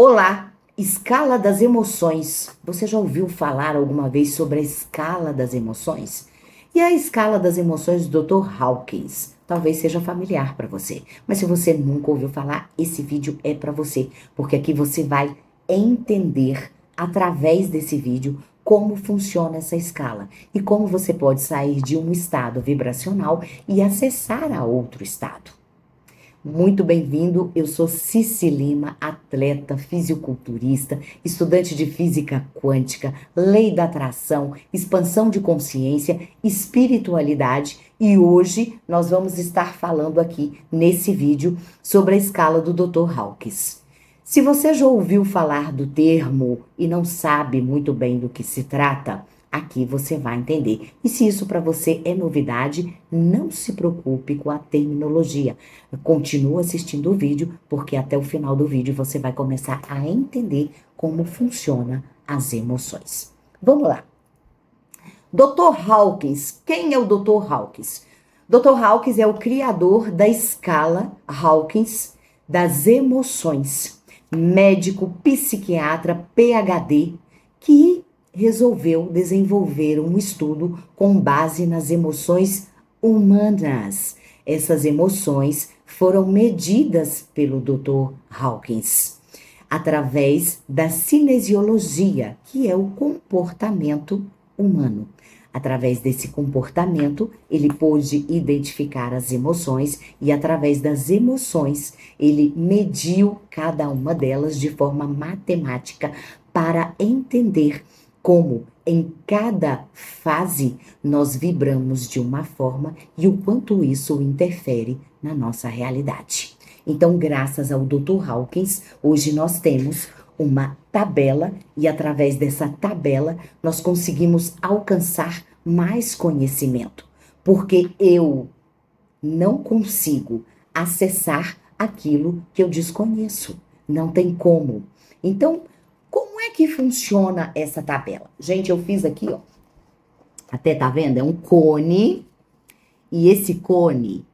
Olá, escala das emoções. Você já ouviu falar alguma vez sobre a escala das emoções? E a escala das emoções do Dr. Hawkins? Talvez seja familiar para você, mas se você nunca ouviu falar, esse vídeo é para você, porque aqui você vai entender através desse vídeo como funciona essa escala e como você pode sair de um estado vibracional e acessar a outro estado. Muito bem-vindo, eu sou Cici Lima, atleta, fisiculturista, estudante de física quântica, lei da atração, expansão de consciência, espiritualidade e hoje nós vamos estar falando aqui nesse vídeo sobre a escala do Dr. Hawkins. Se você já ouviu falar do termo e não sabe muito bem do que se trata, aqui você vai entender. E se isso para você é novidade, não se preocupe com a terminologia. Continua assistindo o vídeo, porque até o final do vídeo você vai começar a entender como funciona as emoções. Vamos lá. Dr. Hawkins. Quem é o Dr. Hawkins? Dr. Hawkins é o criador da escala Hawkins das emoções. Médico, psiquiatra, PhD, que resolveu desenvolver um estudo com base nas emoções humanas. Essas emoções foram medidas pelo Dr. Hawkins através da cinesiologia, que é o comportamento humano. Através desse comportamento, ele pôde identificar as emoções e, através das emoções, ele mediu cada uma delas de forma matemática para entender como, em cada fase, nós vibramos de uma forma e o quanto isso interfere na nossa realidade. Então, graças ao Dr. Hawkins, hoje nós temos uma tabela e através dessa tabela nós conseguimos alcançar mais conhecimento, porque eu não consigo acessar aquilo que eu desconheço, não tem como. Então, como é que funciona essa tabela? Gente, eu fiz aqui, ó, até tá vendo? É um cone e esse cone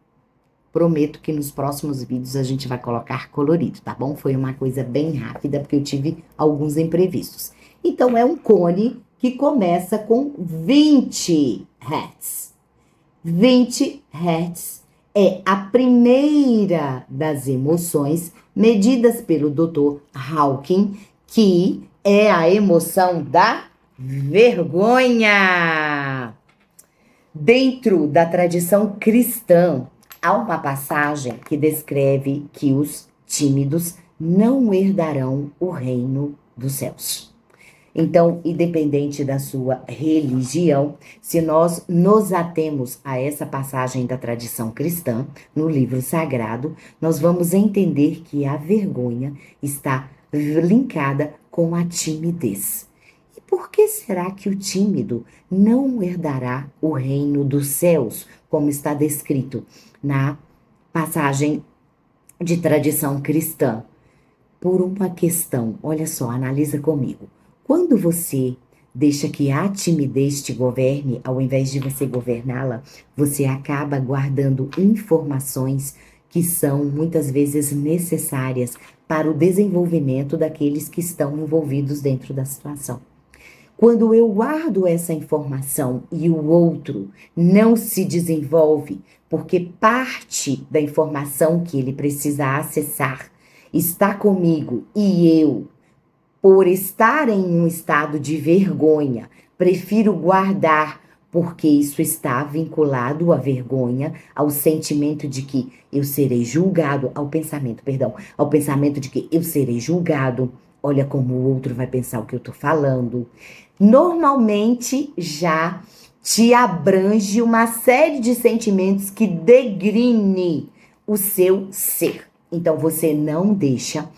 prometo que nos próximos vídeos a gente vai colocar colorido, tá bom? Foi uma coisa bem rápida, porque eu tive alguns imprevistos. Então, é um cone que começa com 20 Hz. 20 Hz é a primeira das emoções medidas pelo Dr. Hawkins, que é a emoção da vergonha. Dentro da tradição cristã, há uma passagem que descreve que os tímidos não herdarão o reino dos céus. Então, independente da sua religião, se nós nos atemos a essa passagem da tradição cristã, no livro sagrado, nós vamos entender que a vergonha está linkada com a timidez. E por que será que o tímido não herdará o reino dos céus, como está descrito na passagem de tradição cristã? Por uma questão, olha só, analisa comigo. Quando você deixa que a timidez te governe, ao invés de você governá-la, você acaba guardando informações que são muitas vezes necessárias para o desenvolvimento daqueles que estão envolvidos dentro da situação. Quando eu guardo essa informação e o outro não se desenvolve, porque parte da informação que ele precisa acessar está comigo e eu, por estar em um estado de vergonha, prefiro guardar, porque isso está vinculado à vergonha, ao sentimento de que eu serei julgado, ao pensamento de que eu serei julgado. Olha como o outro vai pensar o que eu tô falando. Normalmente já te abrange uma série de sentimentos que degrine o seu ser. Então você não deixa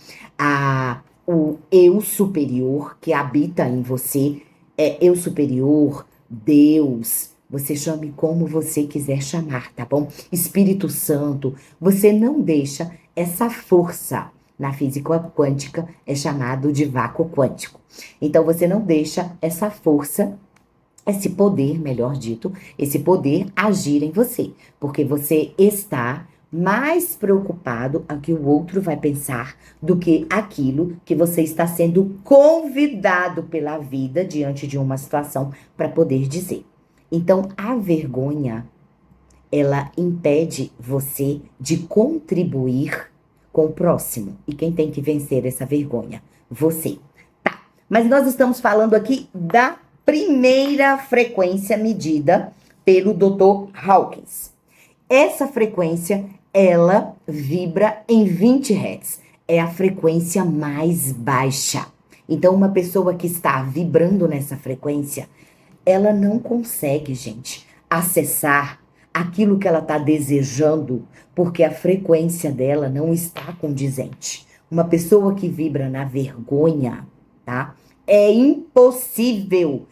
o eu superior que habita em você, eu superior, Deus, você chame como você quiser chamar, tá bom? Espírito Santo, você não deixa essa força. Na física quântica é chamado de vácuo quântico. Então você não deixa essa força, esse poder, melhor dito, esse poder agir em você, porque você está mais preocupado a que o outro vai pensar do que aquilo que você está sendo convidado pela vida diante de uma situação para poder dizer. Então, a vergonha, ela impede você de contribuir com o próximo. E quem tem que vencer essa vergonha? Você. Tá, mas nós estamos falando aqui da primeira frequência medida pelo Dr. Hawkins. Essa frequência, ela vibra em 20 Hz. É a frequência mais baixa. Então, uma pessoa que está vibrando nessa frequência, ela não consegue, gente, acessar aquilo que ela está desejando, porque a frequência dela não está condizente. Uma pessoa que vibra na vergonha, tá? É impossível.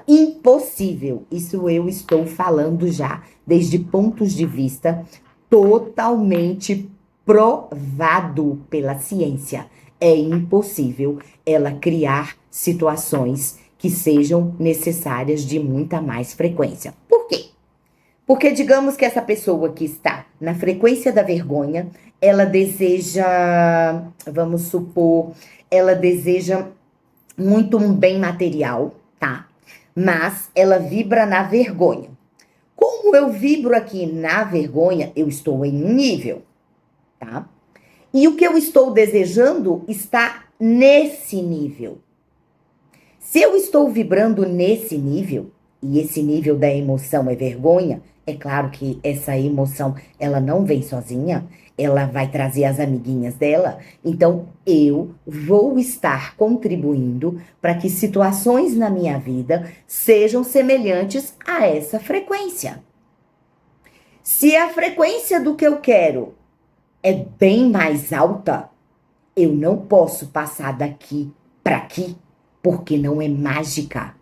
Impossível. Isso eu estou falando já, desde pontos de vista totalmente provado pela ciência. É impossível ela criar situações que sejam necessárias de muita mais frequência. Por quê? Porque digamos que essa pessoa que está na frequência da vergonha, ela deseja, vamos supor, ela deseja muito um bem material, tá? Mas ela vibra na vergonha. Como eu vibro aqui na vergonha, eu estou em um nível, tá? E o que eu estou desejando está nesse nível. Se eu estou vibrando nesse nível, e esse nível da emoção é vergonha, é claro que essa emoção, ela não vem sozinha, ela vai trazer as amiguinhas dela, então eu vou estar contribuindo para que situações na minha vida sejam semelhantes a essa frequência. Se a frequência do que eu quero é bem mais alta, eu não posso passar daqui para aqui, porque não é mágica.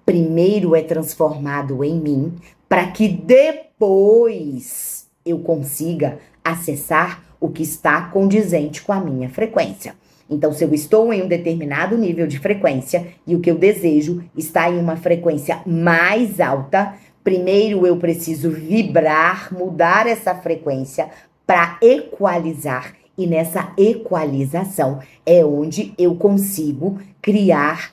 Primeiro é transformado em mim, para que depois eu consiga acessar o que está condizente com a minha frequência. Então, se eu estou em um determinado nível de frequência e o que eu desejo está em uma frequência mais alta, primeiro eu preciso vibrar, mudar essa frequência para equalizar. E nessa equalização é onde eu consigo criar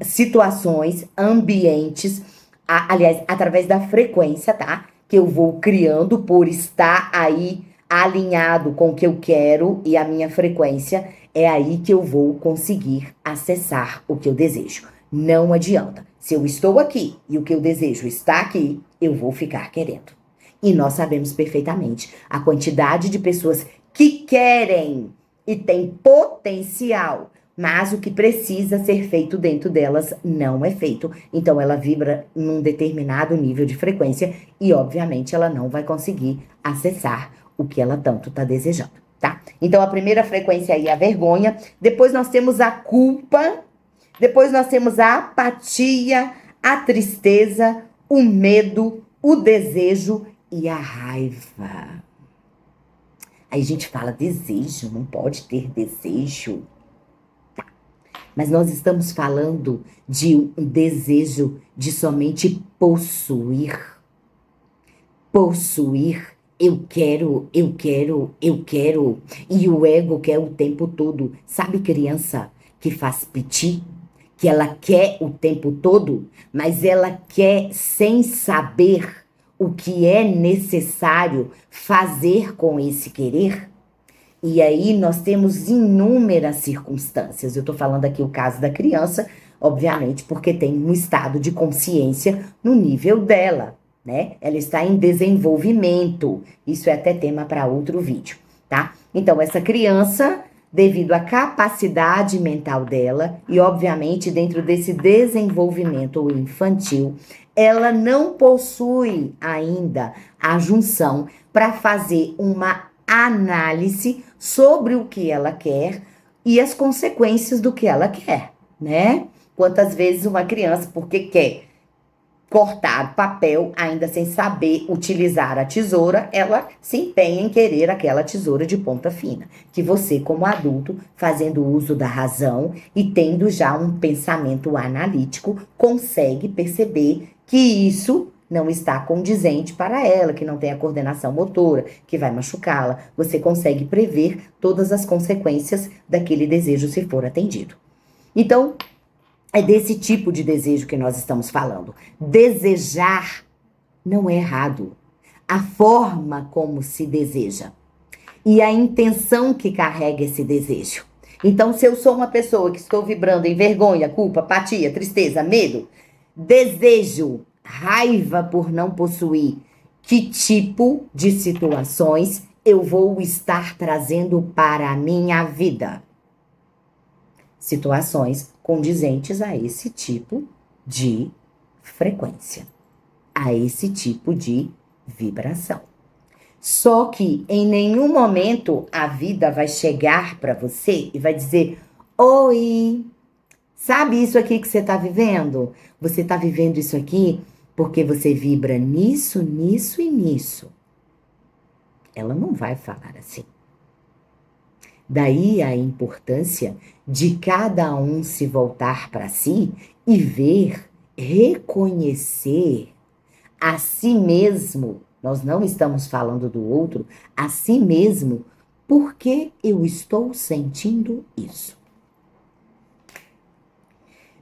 situações, ambientes, aliás, através da frequência, tá? Que eu vou criando por estar aí alinhado com o que eu quero e a minha frequência, é aí que eu vou conseguir acessar o que eu desejo. Não adianta. Se eu estou aqui e o que eu desejo está aqui, eu vou ficar querendo. E nós sabemos perfeitamente a quantidade de pessoas que querem e têm potencial, mas o que precisa ser feito dentro delas não é feito. Então ela vibra num determinado nível de frequência e, obviamente, ela não vai conseguir acessar o que ela tanto está desejando, tá? Então a primeira frequência aí é a vergonha, depois nós temos a culpa, depois nós temos a apatia, a tristeza, o medo, o desejo e a raiva. Aí a gente fala desejo, não pode ter desejo. Tá. Mas nós estamos falando de um desejo de somente possuir. Possuir. Eu quero, eu quero, eu quero. E o ego quer o tempo todo. Sabe criança que faz piti? Que ela quer o tempo todo, mas ela quer sem saber o que é necessário fazer com esse querer? E aí nós temos inúmeras circunstâncias. Eu tô falando aqui o caso da criança, obviamente, porque tem um estado de consciência no nível dela, né? Ela está em desenvolvimento. Isso é até tema para outro vídeo, tá? Então, essa criança, devido à capacidade mental dela e, obviamente, dentro desse desenvolvimento infantil, ela não possui ainda a junção para fazer uma análise sobre o que ela quer e as consequências do que ela quer, né? Quantas vezes uma criança, porque quer cortar papel, ainda sem saber utilizar a tesoura, ela se empenha em querer aquela tesoura de ponta fina. Que você, como adulto, fazendo uso da razão e tendo já um pensamento analítico, consegue perceber que isso não está condizente para ela, que não tem a coordenação motora, que vai machucá-la. Você consegue prever todas as consequências daquele desejo se for atendido. Então, é desse tipo de desejo que nós estamos falando. Desejar não é errado. A forma como se deseja e a intenção que carrega esse desejo. Então, se eu sou uma pessoa que estou vibrando em vergonha, culpa, apatia, tristeza, medo, desejo, raiva por não possuir, que tipo de situações eu vou estar trazendo para a minha vida? Situações condizentes a esse tipo de frequência, a esse tipo de vibração. Só que em nenhum momento a vida vai chegar para você e vai dizer: oi, sabe isso aqui que você está vivendo? Você está vivendo isso aqui porque você vibra nisso, nisso e nisso. Ela não vai falar assim. Daí a importância de cada um se voltar para si e ver, reconhecer a si mesmo. Nós não estamos falando do outro, a si mesmo, porque eu estou sentindo isso.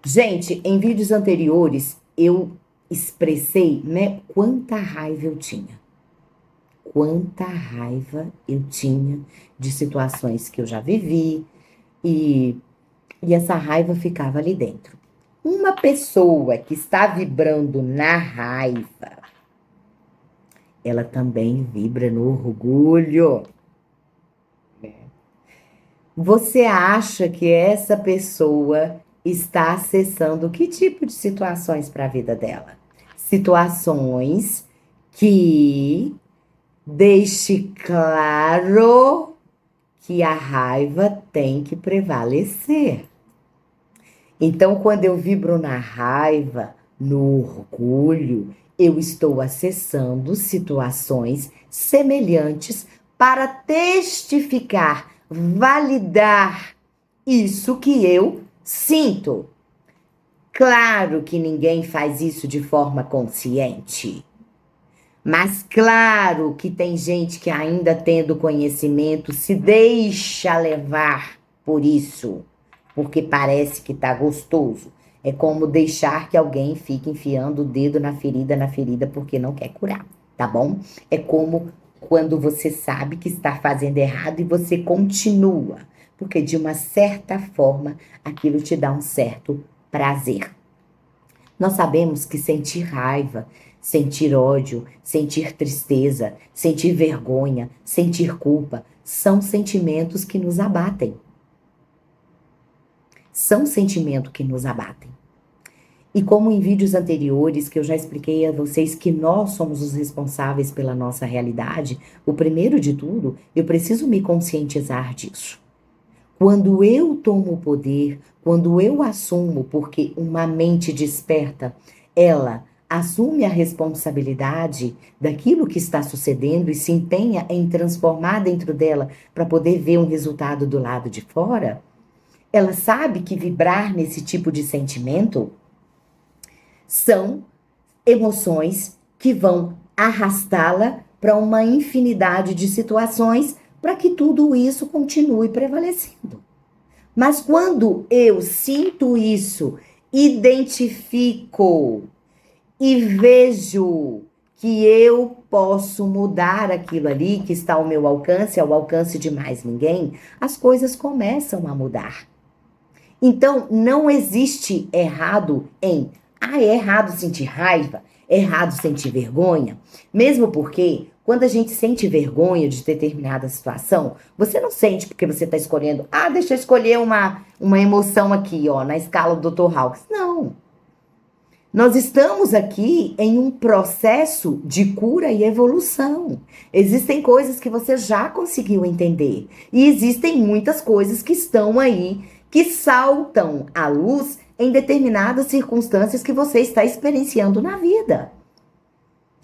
Gente, em vídeos anteriores eu expressei, né, quanta raiva eu tinha. Quanta raiva eu tinha de situações que eu já vivi e essa raiva ficava ali dentro. Uma pessoa que está vibrando na raiva, ela também vibra no orgulho. Você acha que essa pessoa está acessando que tipo de situações para a vida dela? Situações que deixe claro que a raiva tem que prevalecer. Então, quando eu vibro na raiva, no orgulho, eu estou acessando situações semelhantes para testificar, validar isso que eu sinto. Claro que ninguém faz isso de forma consciente. Mas claro que tem gente que ainda tendo conhecimento se deixa levar por isso, porque parece que tá gostoso. É como deixar que alguém fique enfiando o dedo na ferida, porque não quer curar, tá bom? É como quando você sabe que está fazendo errado e você continua, porque de uma certa forma aquilo te dá um certo prazer. Nós sabemos que sentir raiva, sentir ódio, sentir tristeza, sentir vergonha, sentir culpa, são sentimentos que nos abatem. São sentimentos que nos abatem. E como em vídeos anteriores que eu já expliquei a vocês que nós somos os responsáveis pela nossa realidade, o primeiro de tudo, eu preciso me conscientizar disso. Quando eu tomo o poder, quando eu assumo, porque uma mente desperta, ela assume a responsabilidade daquilo que está sucedendo e se empenha em transformar dentro dela para poder ver um resultado do lado de fora, ela sabe que vibrar nesse tipo de sentimento são emoções que vão arrastá-la para uma infinidade de situações para que tudo isso continue prevalecendo. Mas quando eu sinto isso, identifico e vejo que eu posso mudar aquilo ali que está ao meu alcance, ao alcance de mais ninguém, as coisas começam a mudar. Então, não existe errado em, é errado sentir raiva, é errado sentir vergonha, mesmo porque quando a gente sente vergonha de determinada situação, você não sente porque você está escolhendo, deixa eu escolher uma emoção aqui, ó, na escala do Dr. Hawkins. Não. Nós estamos aqui em um processo de cura e evolução. Existem coisas que você já conseguiu entender. E existem muitas coisas que estão aí, que saltam à luz em determinadas circunstâncias que você está experienciando na vida.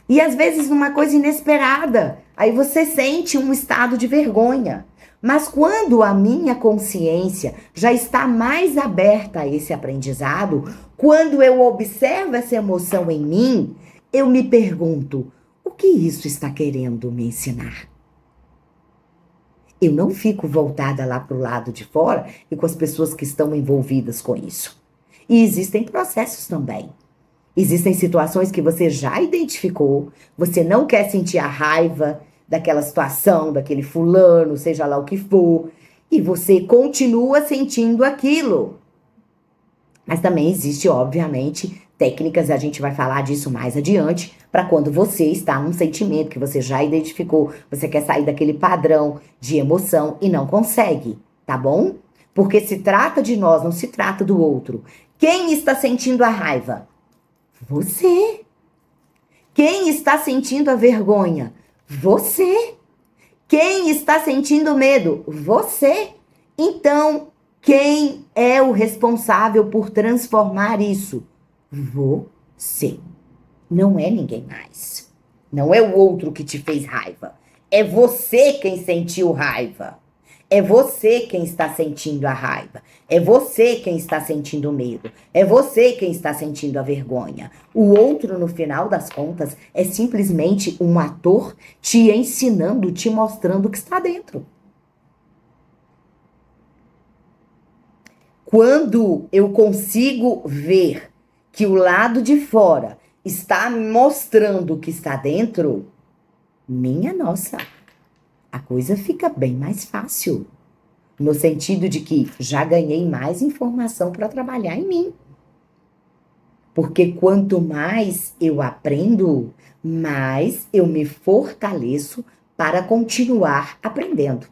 E às vezes uma coisa inesperada, aí você sente um estado de vergonha. Mas quando a minha consciência já está mais aberta a esse aprendizado, quando eu observo essa emoção em mim, eu me pergunto, o que isso está querendo me ensinar? Eu não fico voltada lá para o lado de fora e com as pessoas que estão envolvidas com isso. E existem processos também. Existem situações que você já identificou, você não quer sentir a raiva daquela situação, daquele fulano, seja lá o que for, e você continua sentindo aquilo. Mas também existe, obviamente, técnicas, a gente vai falar disso mais adiante, para quando você está num sentimento que você já identificou, você quer sair daquele padrão de emoção e não consegue, tá bom? Porque se trata de nós, não se trata do outro. Quem está sentindo a raiva? Você. Quem está sentindo a vergonha? Você. Quem está sentindo medo? Você. Então, quem é o responsável por transformar isso? Você. Não é ninguém mais. Não é o outro que te fez raiva. É você quem sentiu raiva. É você quem está sentindo a raiva. É você quem está sentindo o medo. É você quem está sentindo a vergonha. O outro, no final das contas, é simplesmente um ator te ensinando, te mostrando o que está dentro. Quando eu consigo ver que o lado de fora está me mostrando o que está dentro, minha nossa, a coisa fica bem mais fácil. No sentido de que já ganhei mais informação para trabalhar em mim. Porque quanto mais eu aprendo, mais eu me fortaleço para continuar aprendendo.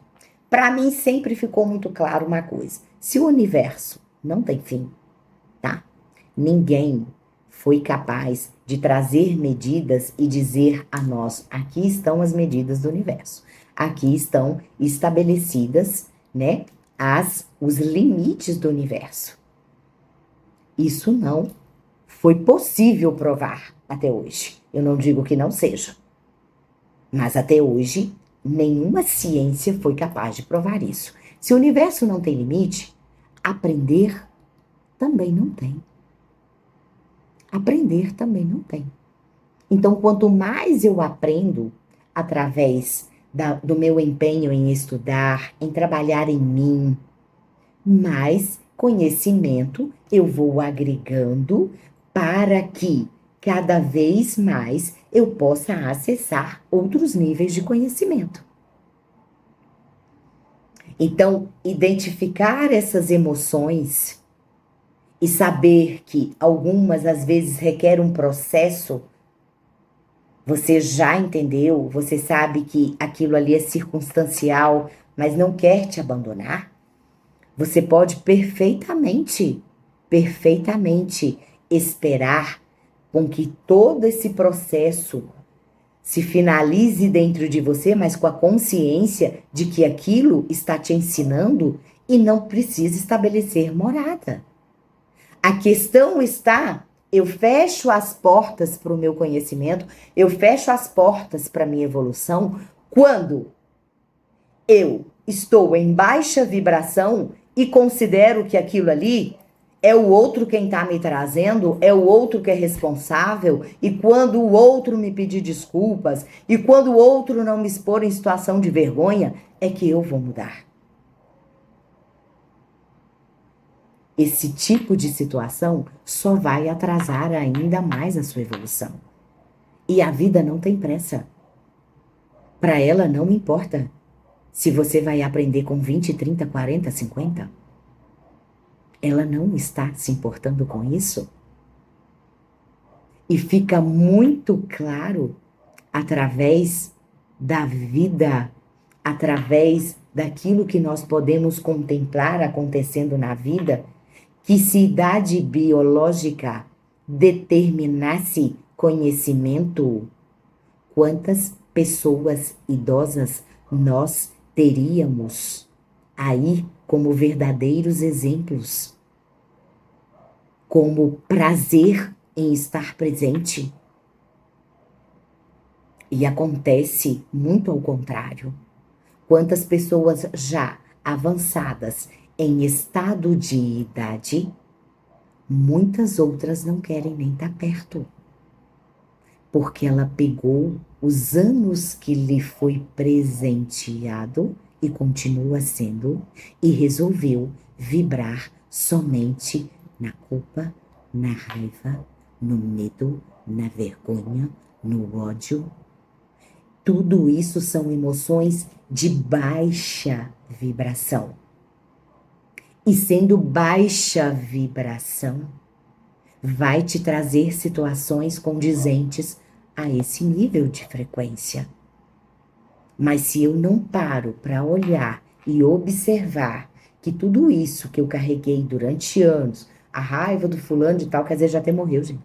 Para mim sempre ficou muito claro uma coisa: se o universo não tem fim, tá? Ninguém foi capaz de trazer medidas e dizer a nós: aqui estão as medidas do universo. Aqui estão estabelecidas, né, os limites do universo. Isso não foi possível provar até hoje. Eu não digo que não seja, mas até hoje nenhuma ciência foi capaz de provar isso. Se o universo não tem limite, aprender também não tem. Aprender também não tem. Então, quanto mais eu aprendo através do meu empenho em estudar, em trabalhar em mim, mais conhecimento eu vou agregando para que cada vez mais eu possa acessar outros níveis de conhecimento. Então, identificar essas emoções e saber que algumas às vezes requer um processo. Você já entendeu, você sabe que aquilo ali é circunstancial, mas não quer te abandonar. Você pode perfeitamente esperar com que todo esse processo se finalize dentro de você, mas com a consciência de que aquilo está te ensinando e não precisa estabelecer morada. A questão está, eu fecho as portas para o meu conhecimento, eu fecho as portas para a minha evolução quando eu estou em baixa vibração e considero que aquilo ali é o outro quem está me trazendo, é o outro que é responsável, e quando o outro me pedir desculpas, e quando o outro não me expor em situação de vergonha, é que eu vou mudar. Esse tipo de situação só vai atrasar ainda mais a sua evolução. E a vida não tem pressa. Para ela não importa se você vai aprender com 20, 30, 40, 50. Ela não está se importando com isso. E fica muito claro através da vida, através daquilo que nós podemos contemplar acontecendo na vida, que se idade biológica determinasse conhecimento, quantas pessoas idosas nós teríamos aí como verdadeiros exemplos, como prazer em estar presente. E acontece muito ao contrário. Quantas pessoas já avançadas em estado de idade, muitas outras não querem nem estar perto. porque ela pegou os anos que lhe foi presenteado e continua sendo, e resolveu vibrar somente na culpa, na raiva, no medo, na vergonha, no ódio. Tudo isso são emoções de baixa vibração. E sendo baixa vibração, vai te trazer situações condizentes a esse nível de frequência. Mas se eu não paro para olhar e observar que tudo isso que eu carreguei durante anos, a raiva do fulano de tal, quer dizer, já até morreu, gente.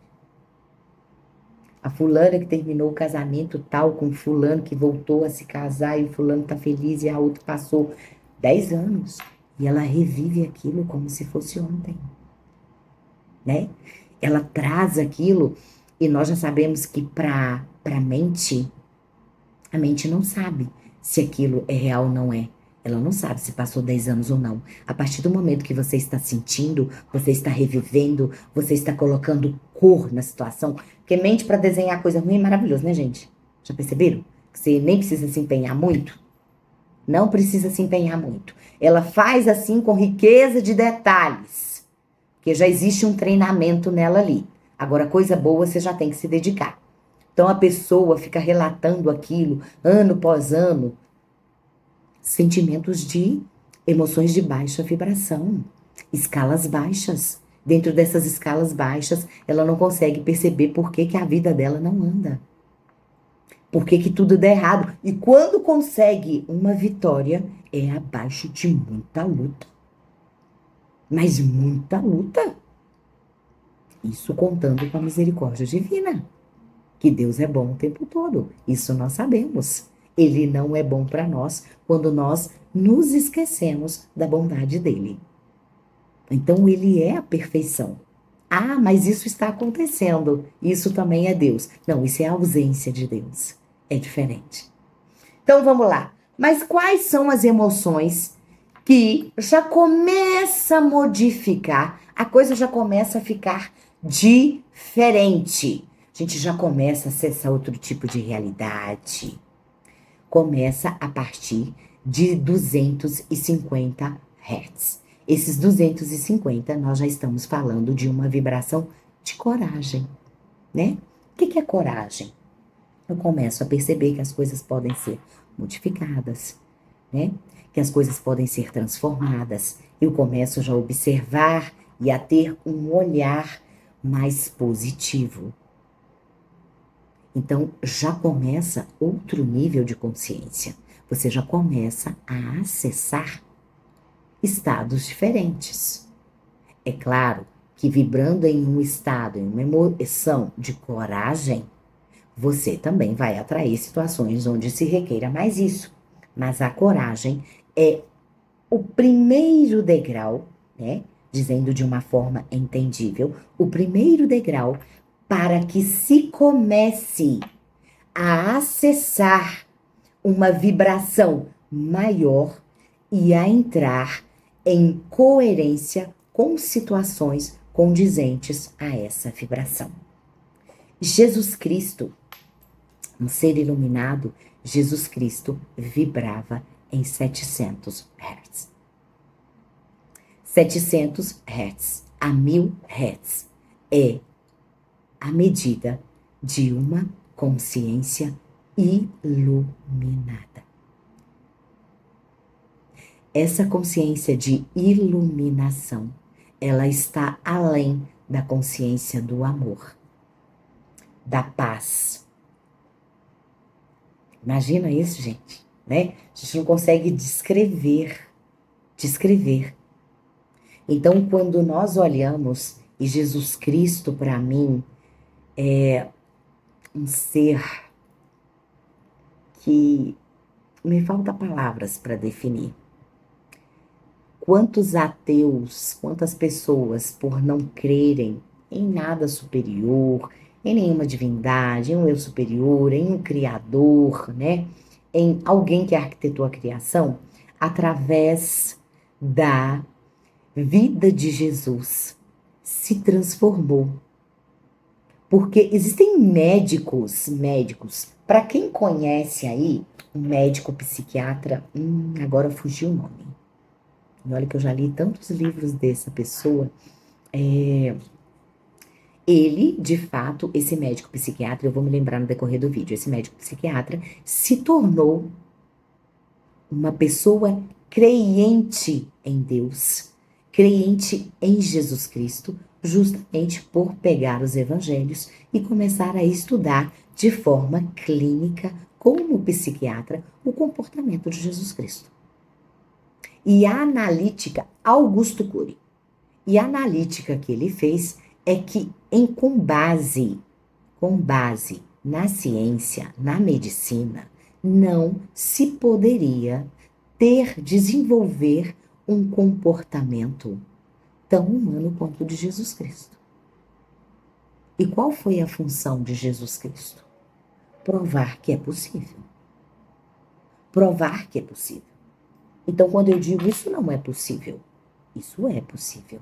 A fulana que terminou o casamento tal com o fulano que voltou a se casar e o fulano tá feliz e a outra passou 10 anos e ela revive aquilo como se fosse ontem, né? Ela traz aquilo e nós já sabemos que para mente, a mente não sabe se aquilo é real ou não é. Ela não sabe se passou 10 anos ou não. A partir do momento que você está sentindo, você está revivendo, você está colocando cor na situação. Porque mente para desenhar coisa ruim é maravilhoso, né, gente? Já perceberam? Que você nem precisa se empenhar muito. Não precisa se empenhar muito. Ela faz assim com riqueza de detalhes. Porque já existe um treinamento nela ali. Agora, coisa boa você já tem que se dedicar. Então a pessoa fica relatando aquilo ano após ano, sentimentos de emoções de baixa vibração, escalas baixas. Dentro dessas escalas baixas, ela não consegue perceber por que a vida dela não anda. Por que tudo dá errado. E quando consegue uma vitória, é abaixo de muita luta. Mas muita luta. Isso contando com a misericórdia divina. Que Deus é bom o tempo todo. Isso nós sabemos. Ele não é bom para nós quando nós nos esquecemos da bondade dele. Então, ele é a perfeição. Ah, mas isso está acontecendo. Isso também é Deus. Não, isso é a ausência de Deus. É diferente. Então, vamos lá. Mas quais são as emoções que já começa a modificar? A coisa já começa a ficar diferente. A gente já começa a acessar outro tipo de realidade. Começa a partir de 250 Hz. Esses 250, nós já estamos falando de uma vibração de coragem, né? O que é coragem? Eu começo a perceber que as coisas podem ser modificadas, né? Que as coisas podem ser transformadas. Eu começo já a observar e a ter um olhar mais positivo. Então, já começa outro nível de consciência. Você já começa a acessar estados diferentes. É claro que vibrando em um estado, em uma emoção de coragem, você também vai atrair situações onde se requeira mais isso. Mas a coragem é o primeiro degrau, né? Dizendo de uma forma entendível, o primeiro degrau para que se comece a acessar uma vibração maior e a entrar em coerência com situações condizentes a essa vibração. Jesus Cristo, um ser iluminado, Jesus Cristo vibrava em 700 Hz. 700 Hz a 1000 Hz é a medida de uma consciência iluminada. Essa consciência de iluminação, ela está além da consciência do amor, da paz. Imagina isso, gente, né? A gente não consegue descrever. Então, quando nós olhamos, e Jesus Cristo, para mim, é um ser que me falta palavras para definir. Quantos ateus, quantas pessoas, por não crerem em nada superior, em nenhuma divindade, em um eu superior, em um criador, né? Em alguém que arquitetou a criação, através da vida de Jesus, se transformou. Porque existem médicos. Para quem conhece aí, um médico psiquiatra, agora fugiu o nome. E olha que eu já li tantos livros dessa pessoa. Ele, de fato, esse médico psiquiatra, eu vou me lembrar no decorrer do vídeo, esse médico psiquiatra se tornou uma pessoa crente em Deus, crente em Jesus Cristo, justamente por pegar os evangelhos e começar a estudar de forma clínica, como psiquiatra, o comportamento de Jesus Cristo. E a analítica, Augusto Cury, e a analítica que ele fez é que com base na ciência, na medicina, não se poderia desenvolver um comportamento tão humano quanto o de Jesus Cristo. E qual foi a função de Jesus Cristo? Provar que é possível. Provar que é possível. Então, quando eu digo isso não é possível, isso é possível.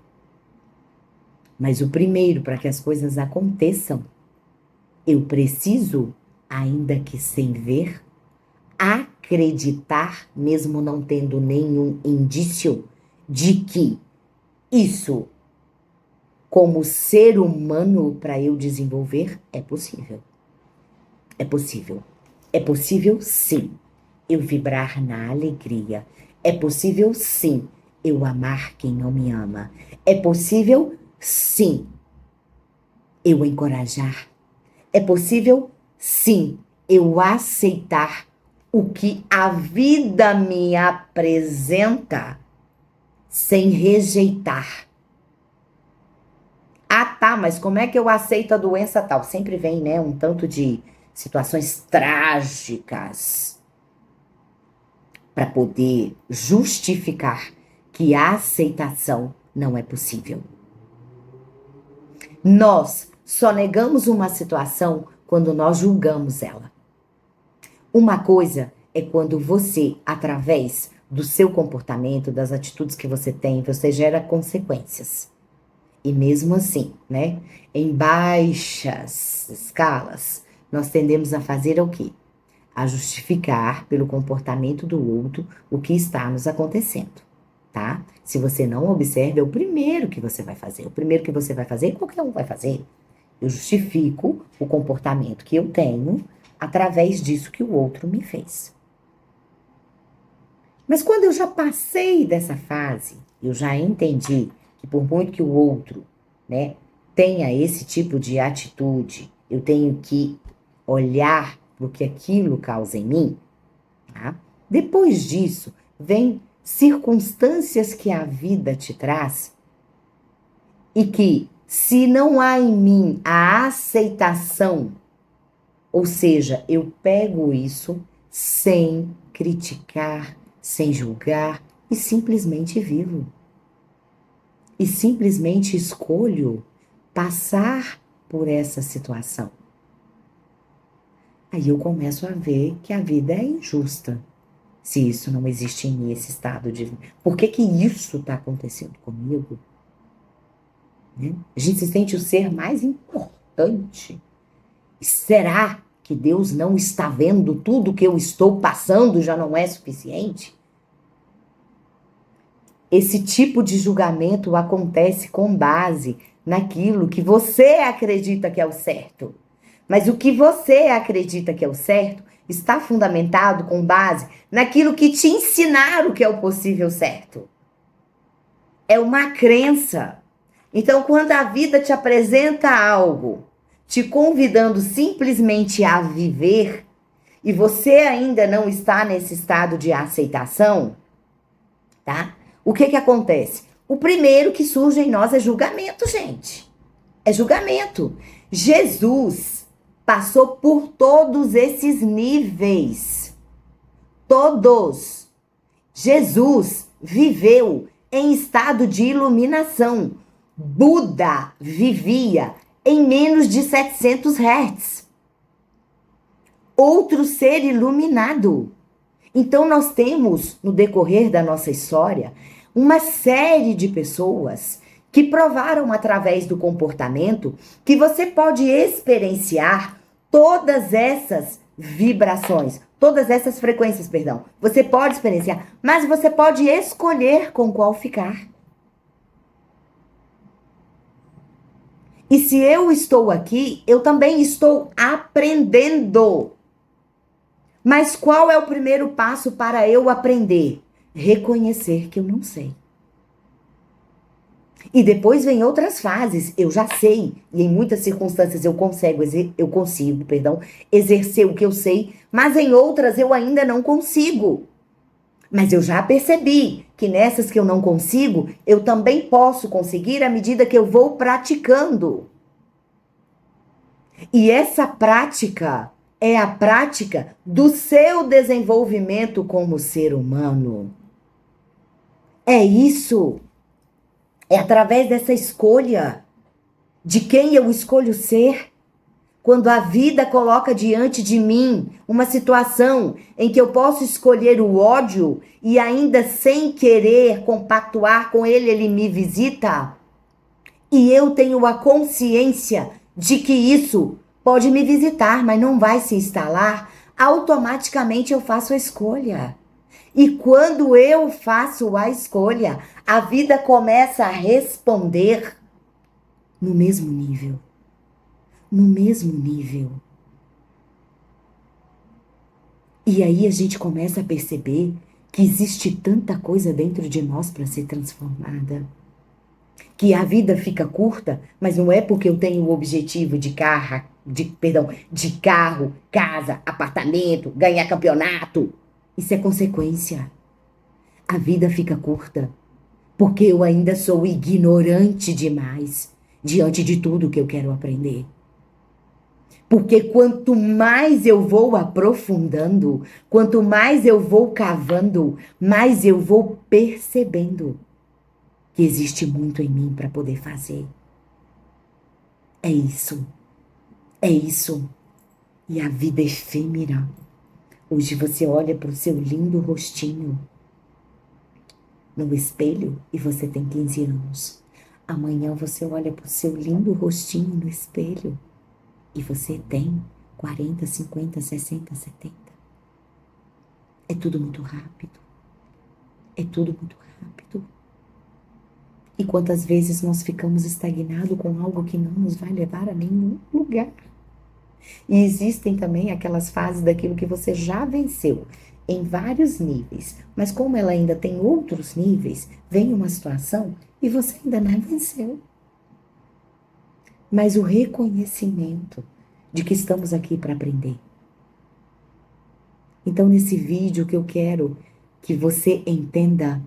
Mas o primeiro, para que as coisas aconteçam, eu preciso, ainda que sem ver, acreditar, mesmo não tendo nenhum indício de que isso, como ser humano, para eu desenvolver, é possível. É possível. É possível, sim, eu vibrar na alegria. É possível, sim, eu amar quem não me ama. É possível, sim, eu encorajar. É possível, sim, eu aceitar o que a vida me apresenta sem rejeitar. Ah, tá, mas como é que eu aceito a doença tal? Sempre vem, né, um tanto de situações trágicas para poder justificar que a aceitação não é possível. Nós só negamos uma situação quando nós julgamos ela. Uma coisa é quando você, através do seu comportamento, das atitudes que você tem, você gera consequências. E mesmo assim, né, em baixas escalas, nós tendemos a fazer o quê? A justificar pelo comportamento do outro o que está nos acontecendo, tá? Se você não observa, é o primeiro que você vai fazer. O primeiro que você vai fazer, qualquer um vai fazer. Eu justifico o comportamento que eu tenho através disso que o outro me fez. Mas quando eu já passei dessa fase, eu já entendi que por muito que o outro, né, tenha esse tipo de atitude, eu tenho que olhar para o que aquilo causa em mim, tá? Depois disso, vem circunstâncias que a vida te traz e que, se não há em mim a aceitação, ou seja, eu pego isso sem criticar, sem julgar e simplesmente vivo. E simplesmente escolho passar por essa situação. Aí eu começo a ver que a vida é injusta. Se isso não existe em mim, esse estado de... Por que que isso está acontecendo comigo? Né? A gente se sente o ser mais importante. Será que Deus não está vendo tudo que eu estou passando já não é suficiente? Esse tipo de julgamento acontece com base naquilo que você acredita que é o certo. Mas o que você acredita que é o certo está fundamentado com base naquilo que te ensinaram que é o possível certo. É uma crença. Então, quando a vida te apresenta algo, te convidando simplesmente a viver, e você ainda não está nesse estado de aceitação, tá? O que que acontece? O primeiro que surge em nós é julgamento, gente. É julgamento. Jesus passou por todos esses níveis. Todos. Jesus viveu em estado de iluminação. Buda vivia em menos de 700 Hz. Outro ser iluminado. Então nós temos, no decorrer da nossa história, uma série de pessoas que provaram através do comportamento que você pode experienciar todas essas vibrações, todas essas frequências, perdão. Você pode experienciar, mas você pode escolher com qual ficar. E se eu estou aqui, eu também estou aprendendo. Mas qual é o primeiro passo para eu aprender? Reconhecer que eu não sei. E depois vem outras fases. Eu já sei, e em muitas circunstâncias eu consigo, exercer o que eu sei, mas em outras eu ainda não consigo. Mas eu já percebi que nessas que eu não consigo, eu também posso conseguir à medida que eu vou praticando. E essa prática é a prática do seu desenvolvimento como ser humano. É isso. É através dessa escolha de quem eu escolho ser. Quando a vida coloca diante de mim uma situação em que eu posso escolher o ódio e ainda sem querer compactuar com ele, ele me visita. E eu tenho a consciência de que isso pode me visitar, mas não vai se instalar. Automaticamente eu faço a escolha. E quando eu faço a escolha, a vida começa a responder no mesmo nível. No mesmo nível. E aí a gente começa a perceber que existe tanta coisa dentro de nós para ser transformada. Que a vida fica curta, mas não é porque eu tenho o objetivo de carro, casa, apartamento, ganhar campeonato. Isso é consequência. A vida fica curta porque eu ainda sou ignorante demais diante de tudo que eu quero aprender. Porque quanto mais eu vou aprofundando, quanto mais eu vou cavando, mais eu vou percebendo que existe muito em mim para poder fazer. É isso. É isso. E a vida é efêmera. Hoje você olha para o seu lindo rostinho no espelho e você tem 15 anos. Amanhã você olha para o seu lindo rostinho no espelho e você tem 40, 50, 60, 70. É tudo muito rápido. É tudo muito rápido. E quantas vezes nós ficamos estagnados com algo que não nos vai levar a nenhum lugar. E existem também aquelas fases daquilo que você já venceu em vários níveis. Mas como ela ainda tem outros níveis, vem uma situação e você ainda não venceu. Mas o reconhecimento de que estamos aqui para aprender. Então, nesse vídeo, o que eu quero que você entenda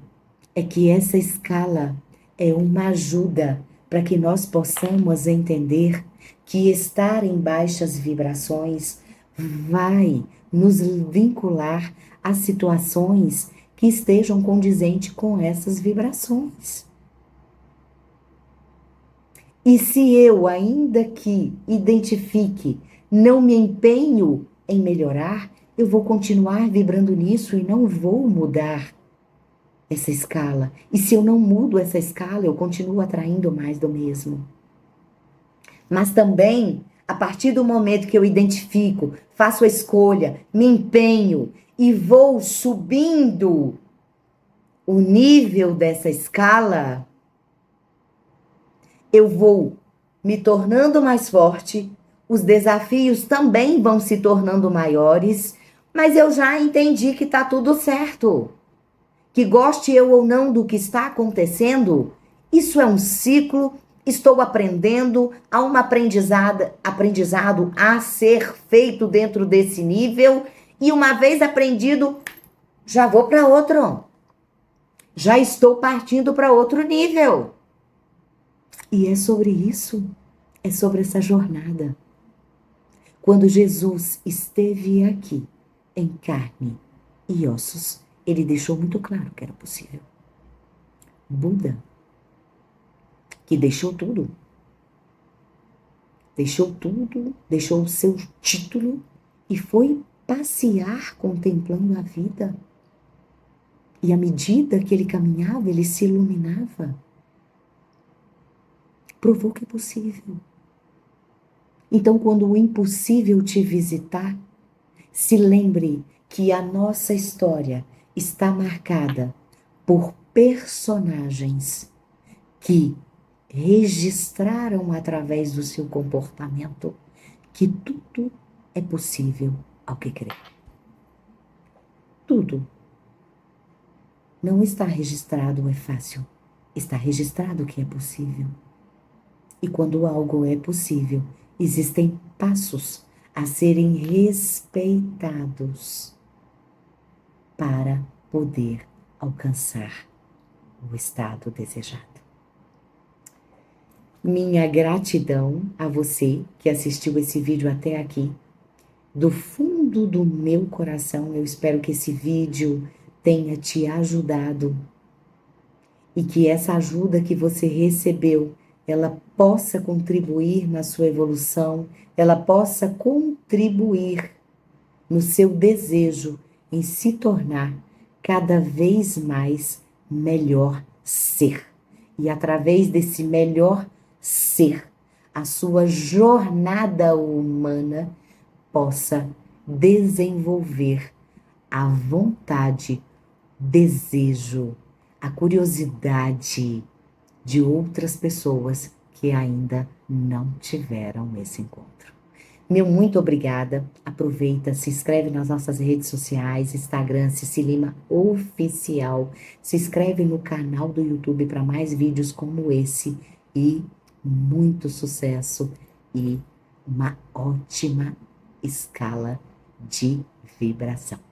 é que essa escala é uma ajuda para que nós possamos entender que estar em baixas vibrações vai nos vincular a situações que estejam condizentes com essas vibrações. E se eu, ainda que identifique, não me empenho em melhorar, eu vou continuar vibrando nisso e não vou mudar essa escala. E se eu não mudo essa escala, eu continuo atraindo mais do mesmo. Mas também, a partir do momento que eu identifico, faço a escolha, me empenho e vou subindo o nível dessa escala, eu vou me tornando mais forte, os desafios também vão se tornando maiores, mas eu já entendi que tá tudo certo. Que goste eu ou não do que está acontecendo, isso é um ciclo, estou aprendendo, há um aprendizado a ser feito dentro desse nível, e uma vez aprendido, já vou para outro. Já estou partindo para outro nível. E é sobre isso, é sobre essa jornada. Quando Jesus esteve aqui, em carne e ossos, ele deixou muito claro que era possível. Buda, que deixou tudo, deixou o seu título e foi passear contemplando a vida. E à medida que ele caminhava, ele se iluminava. provou que é possível. Então, quando o impossível te visitar, se lembre que a nossa história está marcada por personagens que registraram através do seu comportamento que tudo é possível ao que crer. Tudo. Não está registrado é fácil. Está registrado que é possível. E quando algo é possível, existem passos a serem respeitados para poder alcançar o estado desejado. Minha gratidão a você que assistiu esse vídeo até aqui. Do fundo do meu coração, eu espero que esse vídeo tenha te ajudado e que essa ajuda que você recebeu, ela possa contribuir na sua evolução, ela possa contribuir no seu desejo em se tornar cada vez mais melhor ser. E através desse melhor ser, a sua jornada humana possa desenvolver a vontade, desejo, a curiosidade de outras pessoas que ainda não tiveram esse encontro. Meu muito obrigada. Aproveita, se inscreve nas nossas redes sociais, Instagram, Cici Lima Oficial. Se inscreve no canal do YouTube para mais vídeos como esse. E muito sucesso e uma ótima escala de vibração.